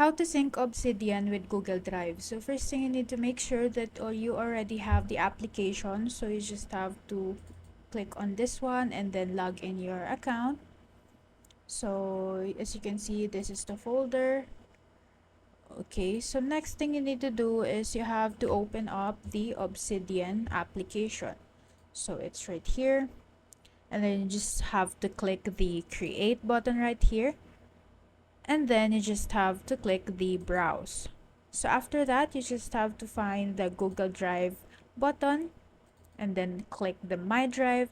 how to sync Obsidian with Google Drive. So first thing, you need to make sure that you already have the application. So you just have to click on this one and then log in your account. So as you can see, this is the folder. Okay, so next thing you need to do is you have to open up the Obsidian application. So it's right here, and then you just have to click the create button right here, and then you just have to click the browse. So after that, you just have to find the Google Drive button and then click the My Drive,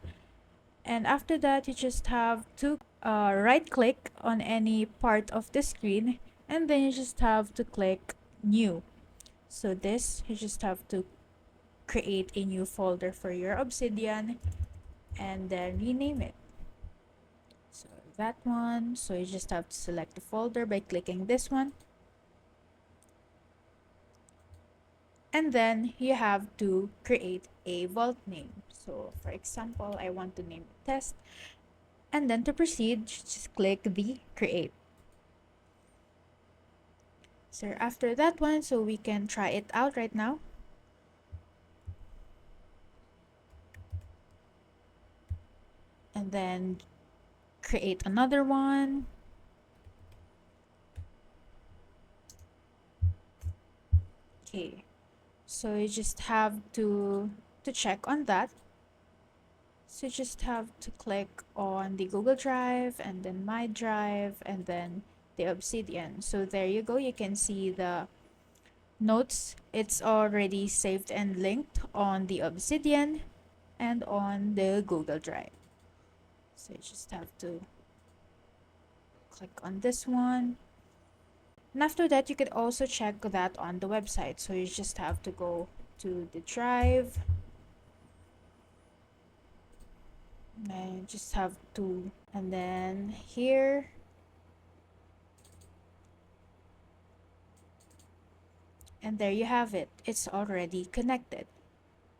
and after that you just have to right click on any part of the screen, and then you just have to click new. So this, you just have to create a new folder for your Obsidian and then rename it. So that one, so you just have to select the folder by clicking this one, and then you have to create a vault name. So for example, I want to name it test, and then to proceed, just click the create. So after that one, so we can try it out right now. And then create another one. Okay, so you just have to check on that. So you just have to click on the Google Drive and then My Drive and then the Obsidian. So there you go, you can see the notes. It's already saved and linked on the Obsidian and on the Google Drive. So you just have to click on this one. And after that, you could also check that on the website. So you just have to go to the drive. And you just have to, and then here. And there you have it. It's already connected.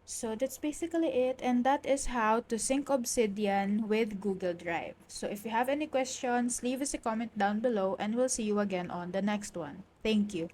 So that's basically it, and that is how to sync Obsidian with Google Drive. So if you have any questions, leave us a comment down below and we'll see you again on the next one. Thank you.